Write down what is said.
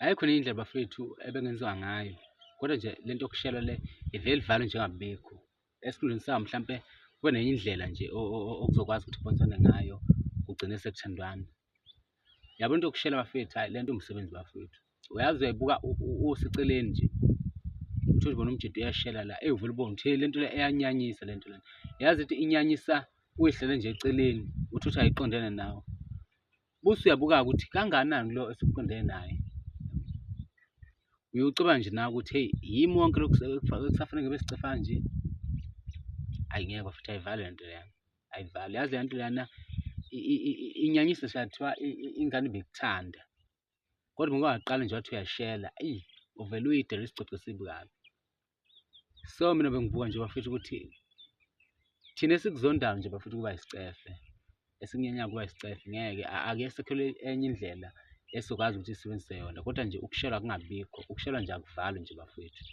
Ayikho enye indlela bafowethu ebengenziwa ngayo, kodwa nje lento yokushela le ivele ivalwe njengabikho. Esikhundleni sayo mhlampe kube nenye indlela nje okuzokwazi ukuthi kuboniswane ngayo kugcine sekuthandwana. Yabo into yokushela bafowethu, hhayi lento umsebenzi bafowethu. Uyazi uyayibuka useceleni nje, uthi ubona umjidi uyashela la, uvele ubone ukuthi lento le iyanyanyisa lento lena. Yazi ithi inyanyisa uyihlele nje eceleni, uthi ayiqondene nawe. Bese uyabuka-ke ukuthi kangakanani lo esuqondene naye. Uyocabanga nje nawe ukuthi heyi, yimi wonke lokhu ekusafanele ngabe sicefa nje. Hhayi ngeke bafowethu, ayivalwe lento leyana, ayivalwe. Yazi lento leyana inyanyisa ngisho kungathiwa ingane ibikuthanda, kodwa uma ungaqala nje wathi uyashela, eyi uvele uyidele isicoco esibi kabi. So mina bengibuka nje bafowethu ukuthi thina esikuzondayo nje bafowethu ukuba isicefe, esikunyenyayo ukuba isicefe, ngeke ake sekhelwe enye indlela esizokwazi ukuthi sisebenzise yona, kodwa nje ukushelwa kungabikho, ukushelwa nje akuvalwe nje bafowethu.